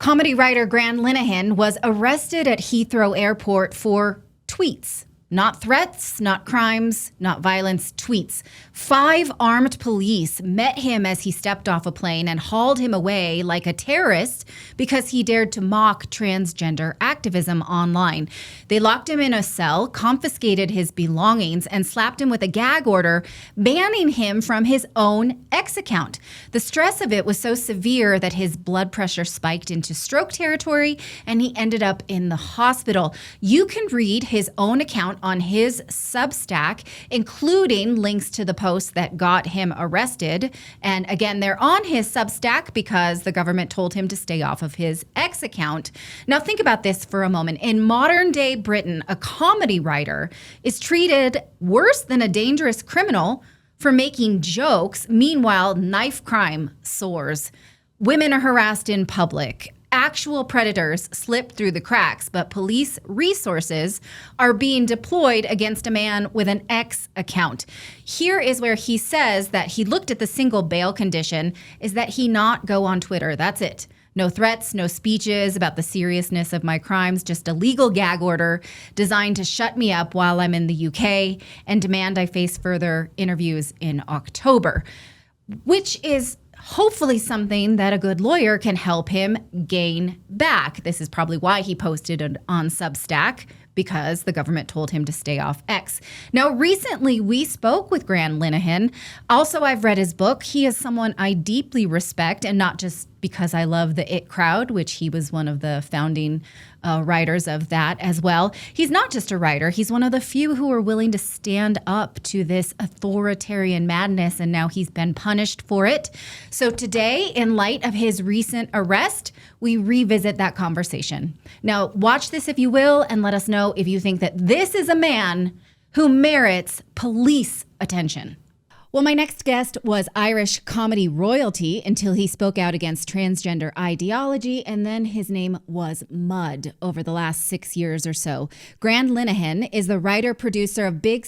Comedy writer Graham Linehan was arrested at Heathrow Airport for tweets. Not threats, not crimes, not violence, tweets. 5 armed police met him as he stepped off a plane and hauled him away like a terrorist because he dared to mock transgender activism online. They locked him in a cell, confiscated his belongings, and slapped him with a gag order, banning him from his own X account. The stress of it was so severe that his blood pressure spiked into stroke territory and he ended up in the hospital. You can read his own account on his Substack, including links to the posts that got him arrested. And again, they're on his Substack because the government told him to stay off of his X account. Now think about this for a moment. In modern day Britain, a comedy writer is treated worse than a dangerous criminal for making jokes. Meanwhile, knife crime soars. Women are harassed in public. Actual predators slip through the cracks, but police resources are being deployed against a man with an X account. Here is where he says that he looked at the single bail condition is that he not go on Twitter. That's it. No threats, no speeches about the seriousness of my crimes, just a legal gag order designed to shut me up while I'm in the UK and demand I face further interviews in October, which is hopefully something that a good lawyer can help him gain back. This is probably why he posted it on Substack, because the government told him to stay off X. Now, recently we spoke with Graham Linehan. Also, I've read his book. He is someone I deeply respect, and not just because I love the It Crowd, which he was one of the founding writers of that as well. He's not just a writer. He's one of the few who are willing to stand up to this authoritarian madness, and now he's been punished for it. So today, in light of his recent arrest, we revisit that conversation. Now, watch this if you will, and let us know if you think that this is a man who merits police attention. Well, my next guest was Irish comedy royalty until he spoke out against transgender ideology, and then his name was Mud over the last 6 years or so. Graham Linehan is the writer-producer of big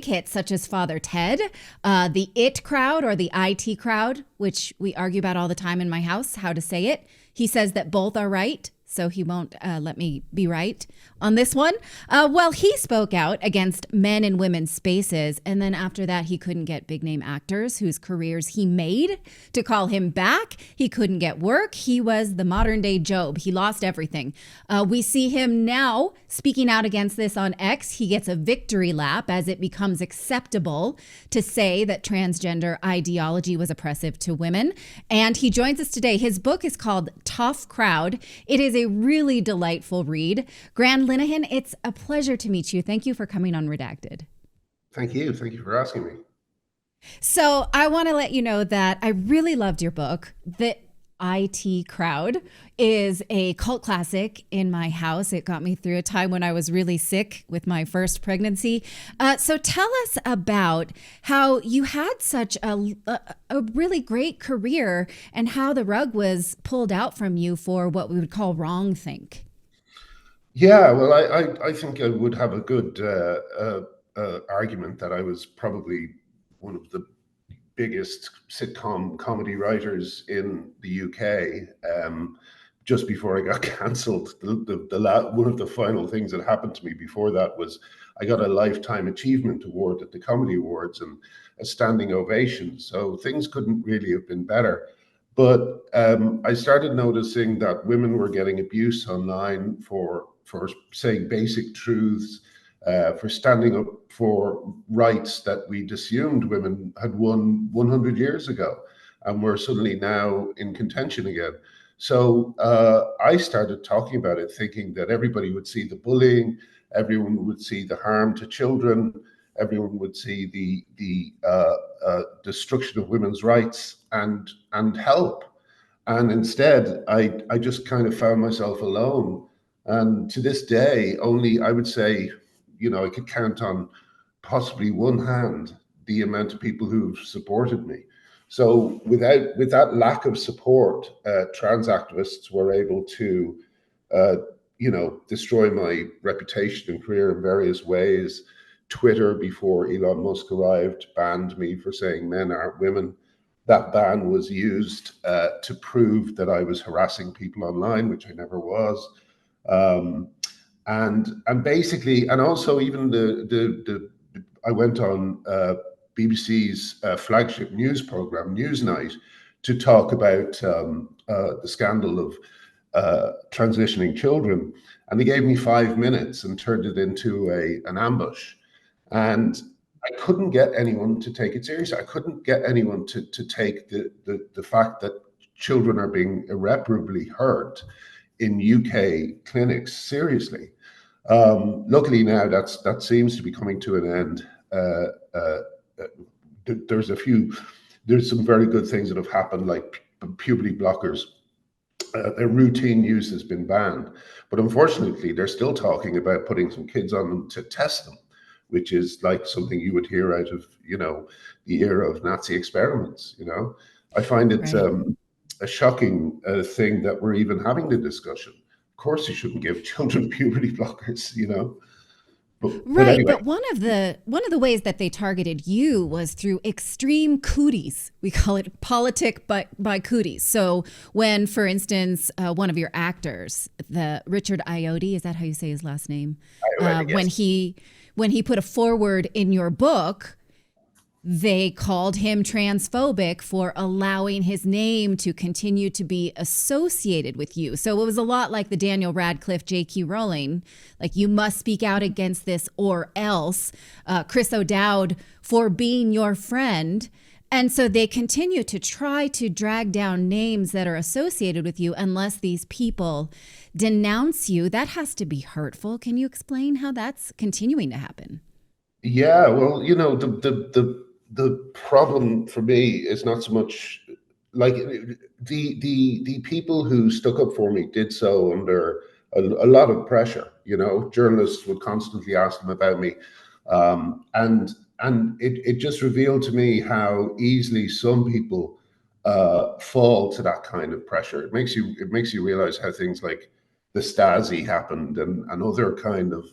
hits such as Father Ted, the It Crowd or the IT Crowd, which we argue about all the time in my house, how to say it. He says that both are right, so he won't let me be right on this one. Well, he spoke out against men and women's spaces, and then after that, he couldn't get big-name actors whose careers he made to call him back. He couldn't get work. He was the modern-day Job. He lost everything. We see him now speaking out against this on X. He gets a victory lap as it becomes acceptable to say that transgender ideology was oppressive to women, and he joins us today. His book is called Tough Crowd. It is a really delightful read. Graham Linehan, it's a pleasure to meet you. Thank you for coming on Redacted. Thank you. Thank you for asking me. So I want to let you know that I really loved your book. The IT Crowd is a cult classic in my house. It got me through a time when I was really sick with my first pregnancy. So tell us about how you had such a really great career and how the rug was pulled out from you for what we would call wrongthink. Yeah, well, I think I would have a good argument that I was probably one of the biggest sitcom comedy writers in the UK. Just before I got cancelled, one of the final things that happened to me before that was I got a Lifetime Achievement Award at the Comedy Awards and a standing ovation. So things couldn't really have been better. But I started noticing that women were getting abuse online for saying basic truths, for standing up for rights that we'd assumed women had won 100 years ago, and were suddenly now in contention again. So I started talking about it, thinking that everybody would see the bullying, everyone would see the harm to children, everyone would see the destruction of women's rights and help. And instead, I just kind of found myself alone. And to this day, only I would say, I could count on possibly one hand the amount of people who've supported me. So with that lack of support, trans activists were able to, destroy my reputation and career in various ways. Twitter, before Elon Musk arrived, banned me for saying men aren't women. that ban was used to prove that I was harassing people online, which I never was. And basically, and also even the I went on BBC's flagship news program, Newsnight, to talk about the scandal of transitioning children, and they gave me 5 minutes and turned it into an ambush, and I couldn't get anyone to take it seriously. I couldn't get anyone to take the fact that children are being irreparably hurt in UK clinics seriously. Luckily now that seems to be coming to an end. There's some very good things that have happened, like puberty blockers. Their routine use has been banned, but unfortunately they're still talking about putting some kids on them to test them, which is like something you would hear out of, the era of Nazi experiments. I find it Right. a shocking thing that we're even having the discussion. Of course, you shouldn't give children puberty blockers, But Right, anyway, but one of the ways that they targeted you was through extreme cooties. We call it politic by cooties. So when, for instance, one of your actors, the Richard Ayoade, is that how you say his last name? I already When guessed. he put a forward in your book, they called him transphobic for allowing his name to continue to be associated with you. So it was a lot like the Daniel Radcliffe, J.K. Rowling, like you must speak out against this or else. Chris O'Dowd for being your friend. And so they continue to try to drag down names that are associated with you unless these people denounce you. That has to be hurtful. Can you explain how that's continuing to happen? Yeah, well, the problem for me is not so much like the people who stuck up for me did so under a lot of pressure. Journalists would constantly ask them about me, and it just revealed to me how easily some people fall to that kind of pressure. It makes you realize how things like the Stasi happened, and other kind of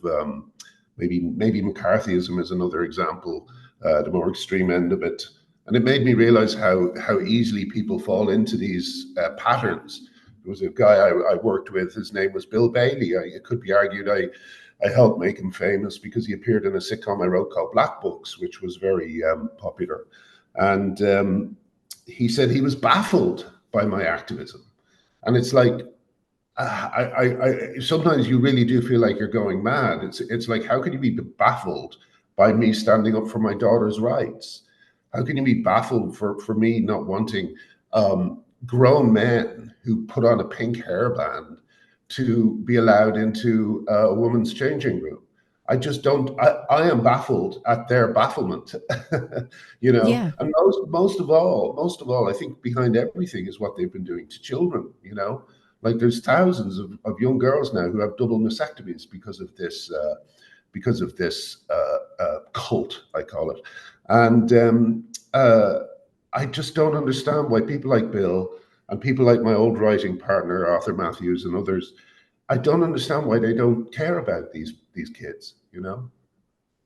maybe McCarthyism is another example, the more extreme end of it. And it made me realize how easily people fall into these patterns. There was a guy I worked with, his name was Bill Bailey. It could be argued I helped make him famous because he appeared in a sitcom I wrote called Black Books, which was very popular. And he said he was baffled by my activism. And it's like, I sometimes you really do feel like you're going mad. It's like, how can you be baffled by me standing up for my daughter's rights? How can you be baffled for me not wanting grown men who put on a pink hairband to be allowed into a woman's changing room? I just don't. I am baffled at their bafflement, Yeah. And most of all, I think behind everything is what they've been doing to children. Like there's thousands of young girls now who have double mastectomies because of this cult, I call it. And I just don't understand why people like Bill and people like my old writing partner Arthur Matthews and others, I don't understand why they don't care about these kids,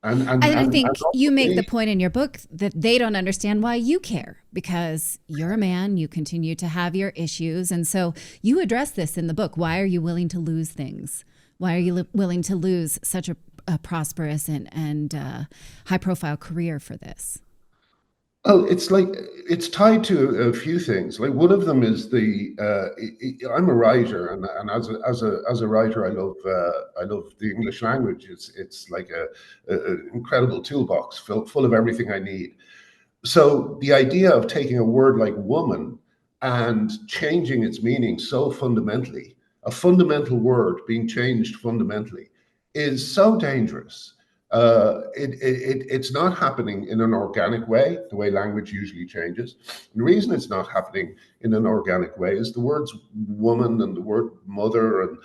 And I and think you also make the me. point in your book that they don't understand why you care because you're a man, you continue to have your issues. And so you address this in the book. Why are you willing to lose things? Why are you willing to lose such a prosperous and high profile career for this? Oh, it's tied to a few things. Like one of them is I'm a writer, and as a writer, I love the English language. It's like a incredible toolbox full of everything I need. So the idea of taking a word like woman and changing its meaning so fundamentally, a fundamental word being changed fundamentally, is so dangerous. It's not happening in an organic way, the way language usually changes. And the reason it's not happening in an organic way is the words woman and the word mother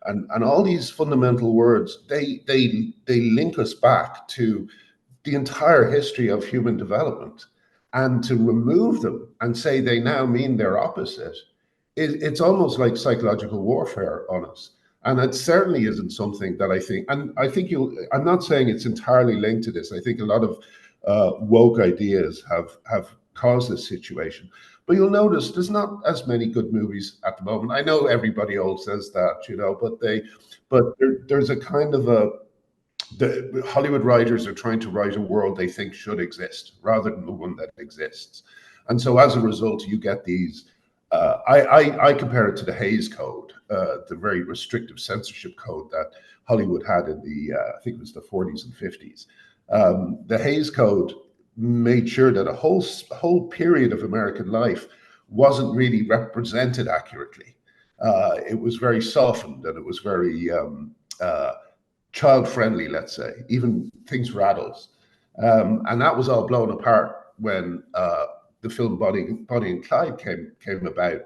and all these fundamental words, they link us back to the entire history of human development, and to remove them and say they now mean their opposite, it's almost like psychological warfare on us. And it certainly isn't something that I think, and I think I'm not saying it's entirely linked to this. I think a lot of woke ideas have cause this situation. But you'll notice there's not as many good movies at the moment. I know everybody else says that, there's a kind of the Hollywood writers are trying to write a world they think should exist rather than the one that exists. And so as a result, you get these, I compare it to the Hays Code, the very restrictive censorship code that Hollywood had in the, I think it was the 40s and 50s. The Hays Code made sure that a whole period of American life wasn't really represented accurately. It was very softened, and it was very child-friendly, let's say, even things for adults. And that was all blown apart when the film Bonnie and Clyde came about.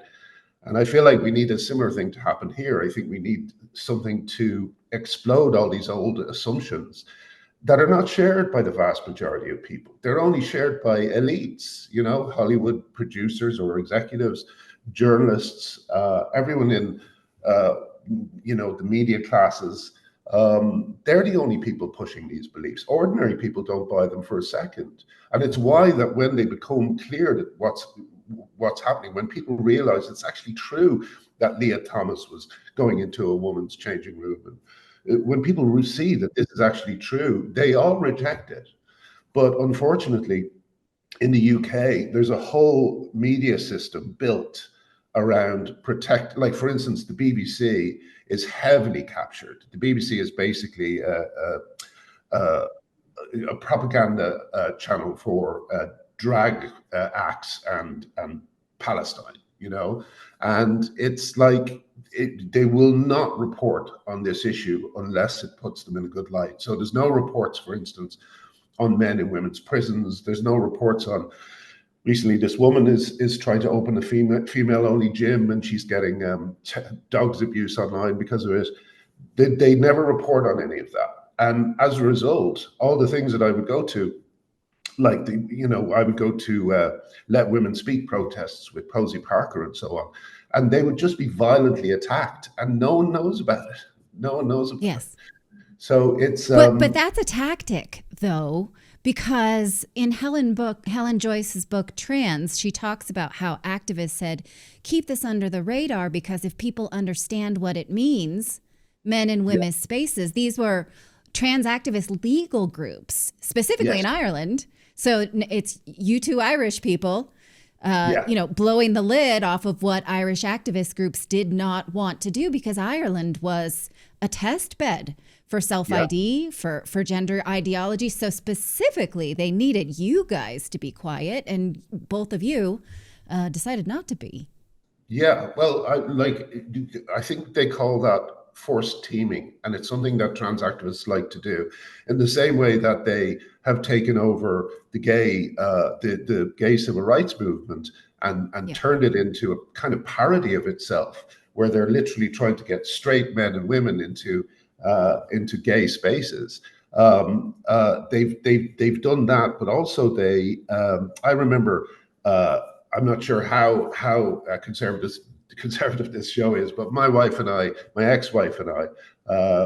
And I feel like we need a similar thing to happen here. I think we need something to explode all these old assumptions that are not shared by the vast majority of people. They're only shared by elites, Hollywood producers or executives, journalists, everyone in, the media classes. They're the only people pushing these beliefs. Ordinary people don't buy them for a second. And it's why that when they become clear that what's happening, when people realize it's actually true that Leah Thomas was going into a woman's changing room, and when people see that this is actually true, they all reject it. But unfortunately, in the UK, there's a whole media system built around like for instance, the BBC is heavily captured. The BBC is basically a propaganda channel for drag acts and Palestine, and it's like they will not report on this issue unless it puts them in a good light. So there's no reports, for instance, on men in women's prisons. There's no reports on. Recently, this woman is trying to open a female-only gym, and she's getting dogs abuse online because of it. They never report on any of that, and as a result, all the things that I would go to, like I would go to Let Women Speak protests with Posey Parker and so on, and they would just be violently attacked, and no one knows about it. No one knows about it. So it's but that's a tactic, though. Because in Helen Joyce's book, Trans, she talks about how activists said, keep this under the radar because if people understand what it means, men and women's spaces, these were trans activist legal groups, specifically in Ireland. So it's you two Irish people, blowing the lid off of what Irish activist groups did not want to do because Ireland was a test bed for self-ID, for gender ideology. So specifically, they needed you guys to be quiet, and both of you decided not to be. Yeah, well, I think they call that forced teaming, and it's something that trans activists like to do, in the same way that they have taken over the gay civil rights movement and turned it into a kind of parody of itself, where they're literally trying to get straight men and women into gay spaces. They've done that, but also I remember, I'm not sure how conservative this show is, but my ex-wife and I,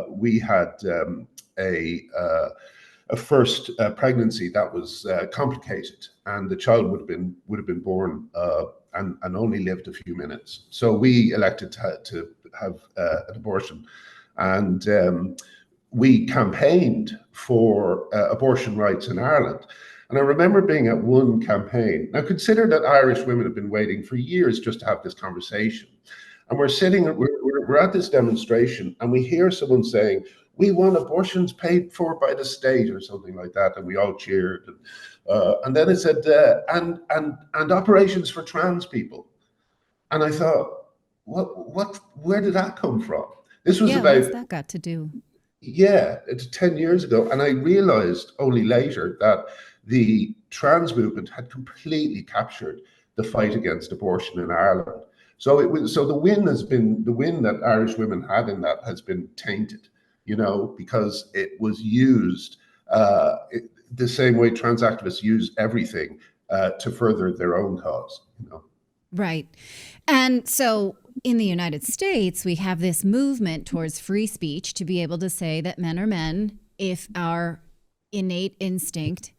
we had a first pregnancy that was complicated, and the child would have been born and only lived a few minutes. So we elected to have an abortion. And we campaigned for abortion rights in Ireland. And I remember being at one campaign. Now, consider that Irish women have been waiting for years just to have this conversation. And we're at this demonstration, and we hear someone saying, we want abortions paid for by the state or something like that. And we all cheered. And then it said, and operations for trans people. And I thought, where did that come from? This was about what's that got to do? Yeah, it's 10 years ago. And I realized only later that the trans movement had completely captured the fight against abortion in Ireland. So the win that Irish women had in that has been tainted, because it was used the same way trans activists use everything to further their own cause, Right. And so in the United States, we have this movement towards free speech to be able to say that men are men if our innate instinct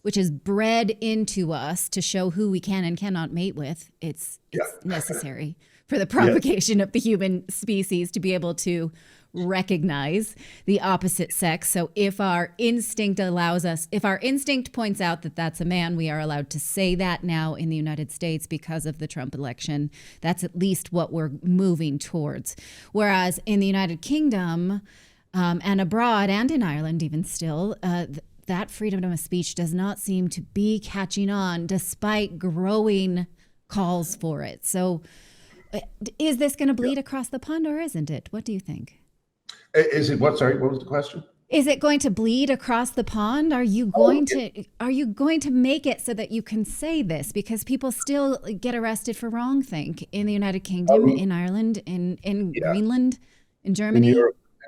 which is bred into us to show who we can and cannot mate with. It's necessary for the propagation of the human species to be able to recognize the opposite sex. So if our instinct allows us, if our instinct points out that that's a man, we are allowed to say that now in the United States because of the Trump election. That's at least what we're moving towards. Whereas in the United Kingdom and abroad and in Ireland even still, that freedom of speech does not seem to be catching on despite growing calls for it. So is this going to bleed across the pond or isn't it? What do you think? Is it what? Sorry, what was the question? Is it going to bleed across the pond? Are you going to make it so that you can say this? Because people still get arrested for wrongthink in the United Kingdom, in Ireland, in Greenland, in Germany. In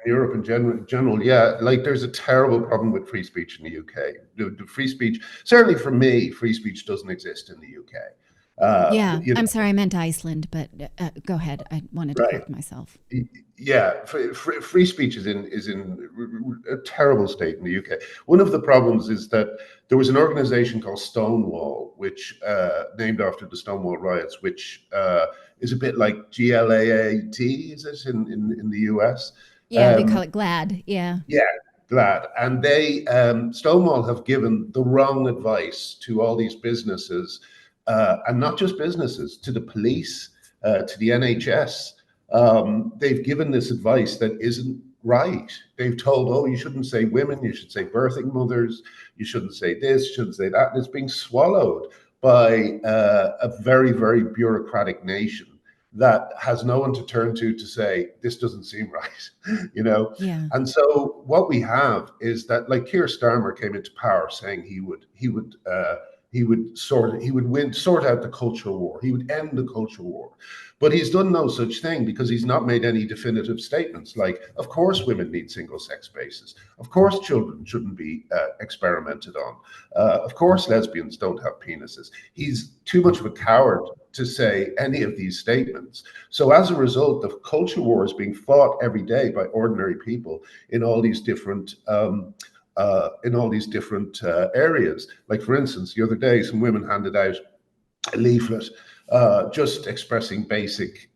Europe in general, yeah, like there's a terrible problem with free speech in the UK. The free speech, certainly for me, free speech doesn't exist in the UK. I'm sorry, I meant Iceland, but go ahead. I wanted to correct myself. Yeah, free speech is in a terrible state in the UK. One of the problems is that there was an organization called Stonewall, which named after the Stonewall riots, which is a bit like GLAAD, is it in the US? Yeah, they call it GLAAD. Yeah, GLAAD, and they Stonewall have given the wrong advice to all these businesses. And not just businesses, to the police, to the NHS. They've given this advice that isn't right. They've told, oh, you shouldn't say women, you should say birthing mothers, you shouldn't say this, you shouldn't say that. And it's being swallowed by a very, very bureaucratic nation that has no one to turn to say, this doesn't seem right, you know? Yeah. And so what we have is that, like, Keir Starmer came into power saying he would sort out the cultural war. He would end the cultural war. But he's done no such thing because he's not made any definitive statements like, of course, women need single-sex spaces. Of course, children shouldn't be experimented on. Of course, lesbians don't have penises. He's too much of a coward to say any of these statements. So as a result, the culture war is being fought every day by ordinary people in all these different areas. Like, for instance, the other day, some women handed out a leaflet just expressing basic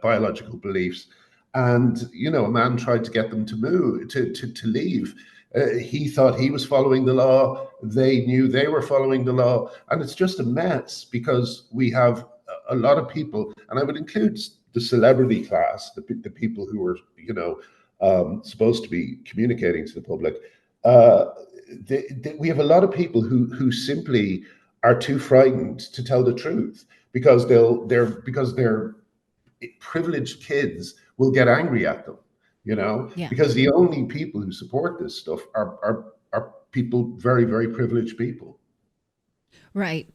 biological beliefs. And, you know, a man tried to get them to move, to leave. He thought he was following the law. They knew they were following the law. And it's just a mess because we have a lot of people, and I would include the celebrity class, the people who are, you know, supposed to be communicating to the public. We have a lot of people who simply are too frightened to tell the truth because their privileged kids will get angry at them, you know, because the only people who support this stuff are people, very, very privileged people. Right.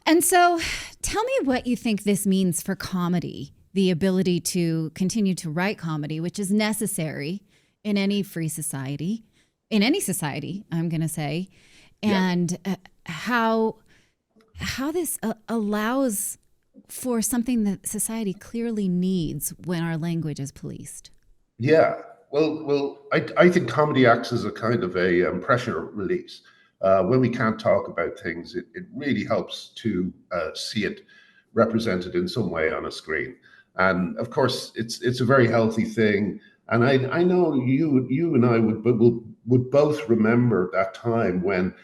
And so tell me what you think this means for comedy, the ability to continue to write comedy, which is necessary in any free society. In any society, I'm going to say, and how this allows for something that society clearly needs when our language is policed. Yeah, well, I think comedy acts as a kind of a pressure release. When we can't talk about things, it really helps to see it represented in some way on a screen. And of course, it's a very healthy thing. And I know you and I would both remember that time when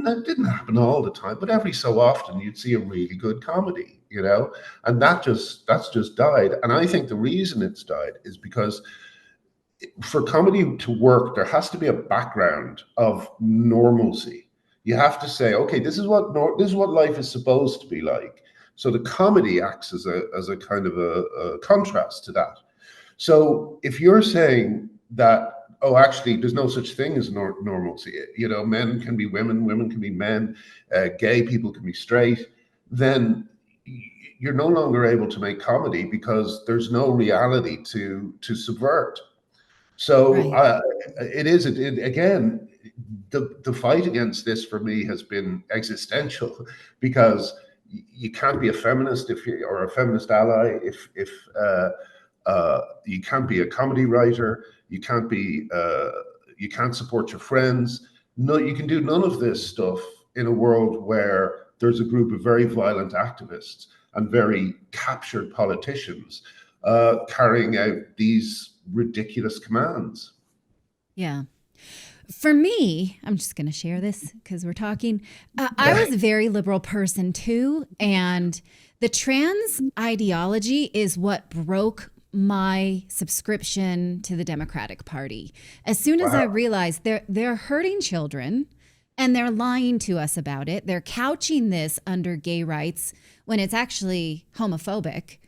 that didn't happen all the time, but every so often you'd see a really good comedy, you know, and that's just died. And I think the reason it's died is because for comedy to work, there has to be a background of normalcy. You have to say, okay, this is what life is supposed to be like. So the comedy acts as a kind of a contrast to that. So if you're saying that, oh, actually, there's no such thing as normalcy, you know, men can be women, women can be men, gay people can be straight, then you're no longer able to make comedy because there's no reality to subvert. So again, the fight against this for me has been existential because you can't be a feminist or a feminist ally if you can't be a comedy writer, you can't support your friends, no, you can do none of this stuff in a world where there's a group of very violent activists and very captured politicians carrying out these ridiculous commands. Yeah. For me, I'm just going to share this because we're talking. I was a very liberal person too. And the trans ideology is what broke my subscription to the Democratic Party. As soon as I realized they're hurting children and they're lying to us about it, they're couching this under gay rights when it's actually homophobic.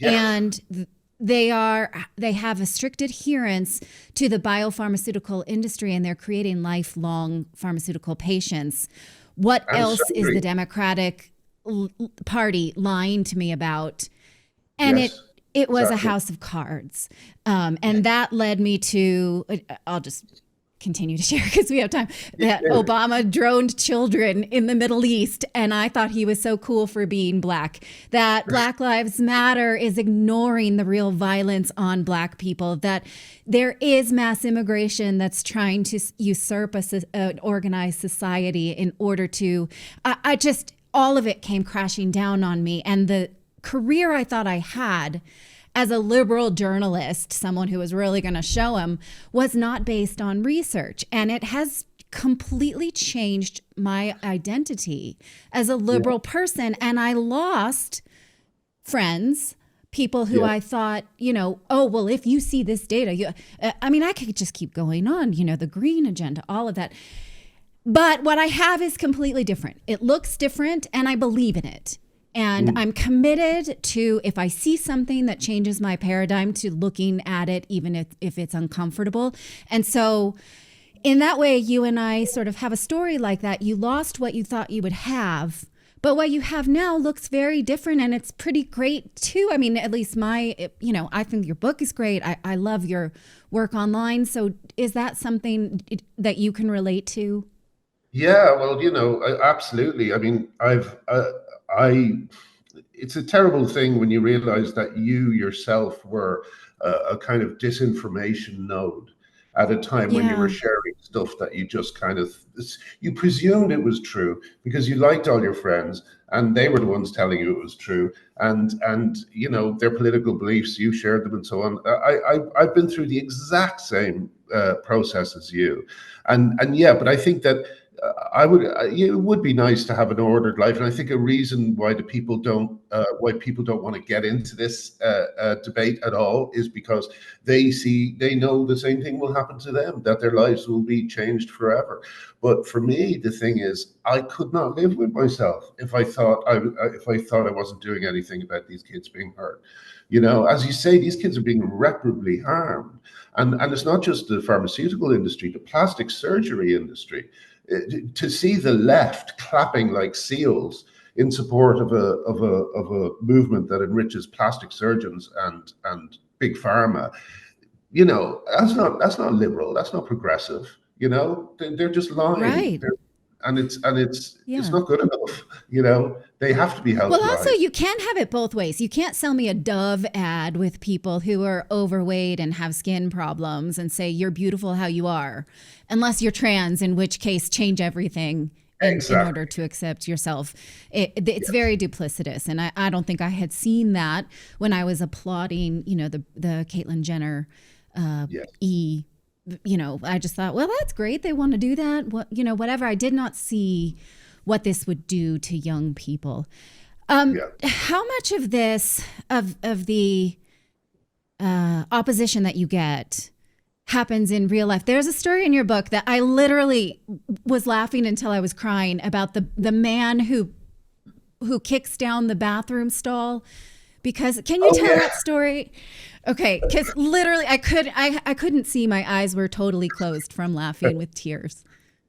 And they have a strict adherence to the biopharmaceutical industry, and they're creating lifelong pharmaceutical patients. What else is the Democratic Party lying to me about? And it was a house of cards. And that led me to, I'll just continue to share because we have time, that Obama droned children in the Middle East. And I thought he was so cool for being Black. That Black Lives Matter is ignoring the real violence on Black people. That there is mass immigration that's trying to usurp an organized society in order to, I just, all of it came crashing down on me. And the career I thought I had as a liberal journalist, someone who was really going to show him, was not based on research. And it has completely changed my identity as a liberal person. And I lost friends, people who I thought, oh, well, if you see this data, I could just keep going on, the green agenda, all of that. But what I have is completely different. It looks different, and I believe in it. And I'm committed to, if I see something that changes my paradigm, to looking at it, even if it's uncomfortable. And so in that way, you and I sort of have a story like that. You lost what you thought you would have, but what you have now looks very different, and it's pretty great too. I mean, at least I think your book is great. I love your work online. So is that something that you can relate to? Yeah, well, absolutely. I mean, it's a terrible thing when you realize that you yourself were a kind of disinformation node at a time when you were sharing stuff that you just you presumed it was true because you liked all your friends and they were the ones telling you it was true, and their political beliefs, you shared them and so on. I've been through the exact same process as you, and but I think that it would be nice to have an ordered life, and I think a reason why people don't want to get into this debate at all is because they know the same thing will happen to them, that their lives will be changed forever. But for me, the thing is, I could not live with myself if I thought I wasn't doing anything about these kids being hurt. As you say, these kids are being irreparably harmed, and it's not just the pharmaceutical industry, the plastic surgery industry. To see the left clapping like seals in support of a movement that enriches plastic surgeons and big pharma, that's not liberal. That's not progressive. They're just lying. Right. It's not good enough. They have to be held. Well, also, you can't have it both ways. You can't sell me a Dove ad with people who are overweight and have skin problems and say you're beautiful how you are, unless you're trans, in which case change everything in order to accept yourself. It's very duplicitous, and I don't think I had seen that when I was applauding, the Caitlyn Jenner I just thought, well, that's great. They want to do that. Whatever. I did not see what this would do to young people. How much of this, of the opposition that you get, happens in real life? There's a story in your book that I literally was laughing until I was crying about the man who kicks down the bathroom stall. Because can you tell that story? Okay, because literally I couldn't see. My eyes were totally closed from laughing with tears.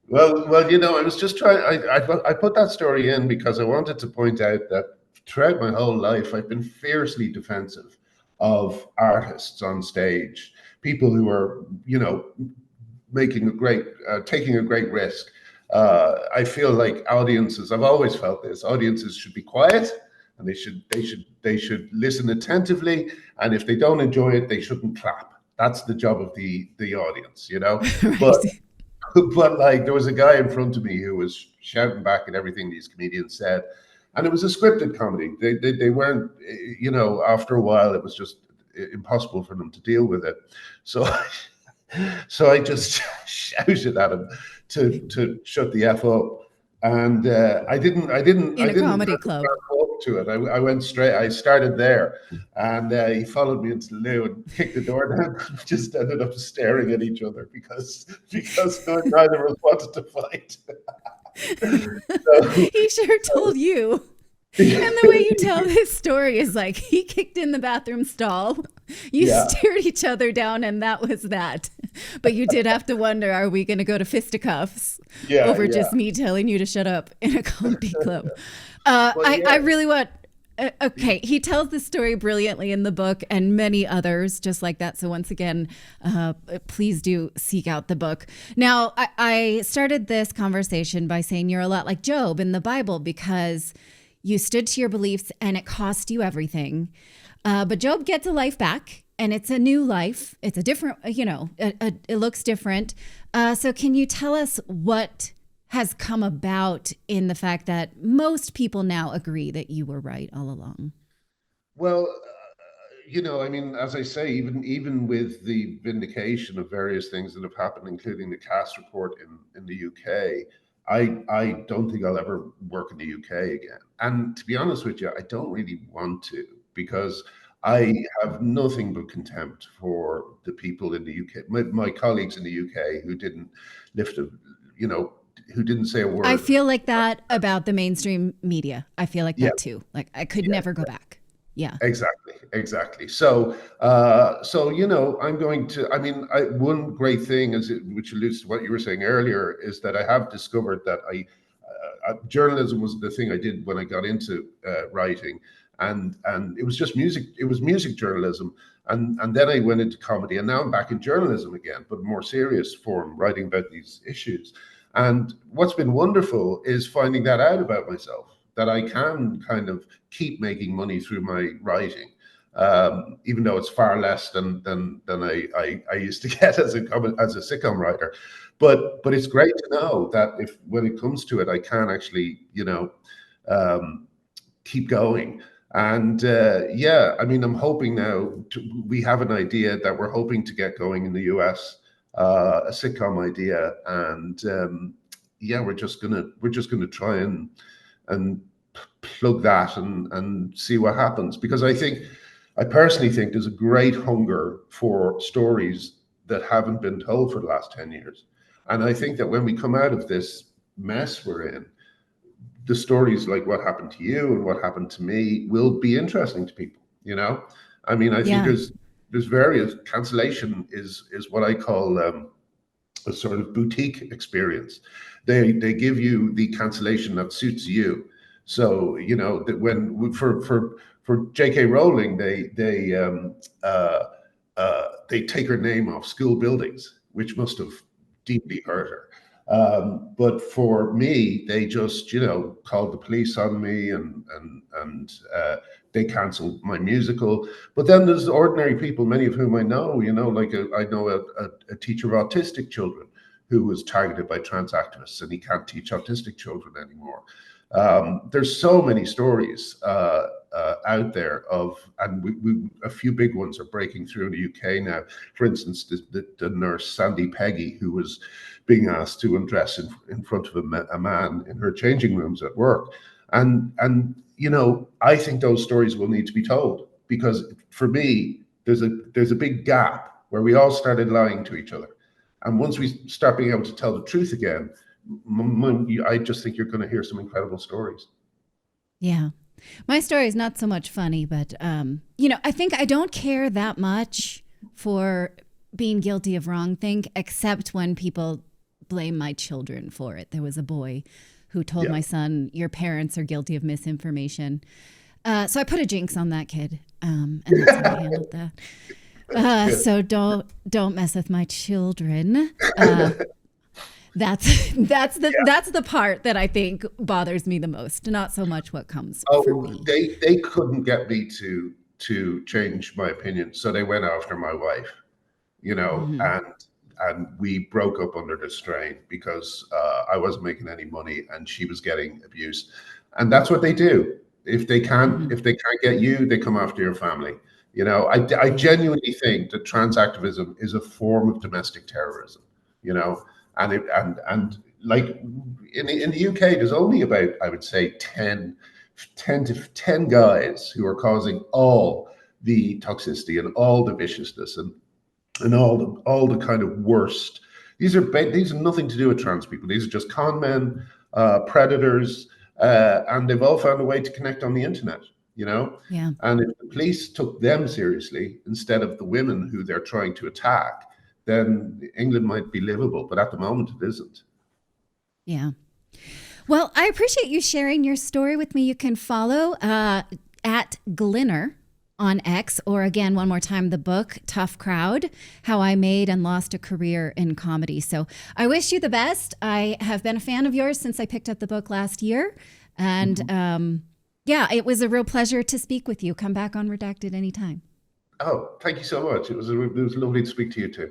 Well, I was just trying. I put that story in because I wanted to point out that throughout my whole life, I've been fiercely defensive of artists on stage, people who are, taking a great risk. I feel like I've always felt this. Audiences should be quiet, and they should listen attentively, and if they don't enjoy it, they shouldn't clap. That's the job of the audience, Right. but like there was a guy in front of me who was shouting back at everything these comedians said, and it was a scripted comedy. They weren't, you know, after a while it was just impossible for them to deal with it. So so I just shouted at him to shut the f up. And In a comedy have to club. back up to it. I went straight. I started there, and he followed me into the loo and kicked the door down. We just ended up staring at each other because neither of us wanted to fight. So, He sure told you. And the way you tell this story is like he kicked in the bathroom stall. You yeah, stared each other down, and that was that. But you did have to wonder, are we going to go to fisticuffs yeah, over yeah. just me telling you to shut up in a comedy club? Well, I really want. Okay, he tells this story brilliantly in the book and many others just like that. So once again, please do seek out the book. Now, I started this conversation by saying you're a lot like Job in the Bible because you stood to your beliefs and it cost you everything. But Job gets a life back and it's a new life. It's a different, you know, it looks different. So can you tell us what has come about in the fact that most people now agree that you were right all along? Well, you know, I mean, as I say, even with the vindication of various things that have happened, including the Cass report in the UK, I don't think I'll ever work in the UK again. And to be honest with you, I don't really want to because I have nothing but contempt for the people in the UK, my colleagues in the UK who didn't lift a, you know, who didn't say a I word. feel like that about the mainstream media. I feel like Yeah, that too. Like I could yeah. never go back. Yeah. Exactly. So, so you know, I'm going to. I mean, one great thing is, which alludes to what you were saying earlier, is that I have discovered that journalism was the thing I did when I got into writing, and it was just music. It was music journalism, and then I went into comedy, and now I'm back in journalism again, but more serious form, writing about these issues. And what's been wonderful is finding that out about myself, that I can kind of keep making money through my writing, even though it's far less than I used to get as a sitcom writer. But it's great to know that if when it comes to it, I can actually, you know, keep going. And yeah, I mean, I'm hoping now we have an idea that we're hoping to get going in the US, a sitcom idea, and yeah, we're just gonna try and plug that and see what happens, because I personally think there's a great hunger for stories that haven't been told for the last 10 years. And I think that when we come out of this mess we're in, the stories like what happened to you and what happened to me will be interesting to people, you know. I mean, I think Yeah. there's various. Cancellation is what I call a sort of boutique experience. They give you the cancellation that suits you. So you know that when for J.K. Rowling, they take her name off school buildings, which must have deeply hurt her. But for me, they just, you know, called the police on me, and they cancelled my musical. But then there's ordinary people, many of whom I know, you know, like I know a teacher of autistic children who was targeted by trans activists, and he can't teach autistic children anymore. There's so many stories out there of, and a few big ones are breaking through in the UK now. For instance, the nurse Sandy Peggy, who was being asked to undress in front of a man in her changing rooms at work, and you know, I think those stories will need to be told, because for me, there's a big gap where we all started lying to each other, and once we start being able to tell the truth again, I just think you're going to hear some incredible stories. Yeah. My story is not so much funny, but, you know, I think I don't care that much for being guilty of wrong thing, except when people blame my children for it. There was a boy who told Yeah. my son, your parents are guilty of misinformation. So I put a jinx on that kid, and that's how I handled that. Good. So don't mess with my children. That's the part that I think bothers me the most. Not so much what comes for Oh, me. they couldn't get me to change my opinion, so they went after my wife, you know, Mhm. and we broke up under the strain because I wasn't making any money and she was getting abuse. And that's what they do. If they can't get you, they come after your family. You know, I genuinely think that trans activism is a form of domestic terrorism. You know, and like in the UK, there's only about, I would say, 10 guys who are causing all the toxicity and all the viciousness and all the kind of worst. These are nothing to do with trans people. These are just con men, predators, and they've all found a way to connect on the internet. You know, Yeah. and if the police took them seriously instead of the women who they're trying to attack, then England might be livable. But at the moment, it isn't. Yeah. Well, I appreciate you sharing your story with me. You can follow at Glinner on X, or again, one more time, the book, Tough Crowd, How I Made and Lost a Career in Comedy. So I wish you the best. I have been a fan of yours since I picked up the book last year. And yeah, it was a real pleasure to speak with you. Come back on Redacted anytime. Oh, thank you so much. It was lovely to speak to you too.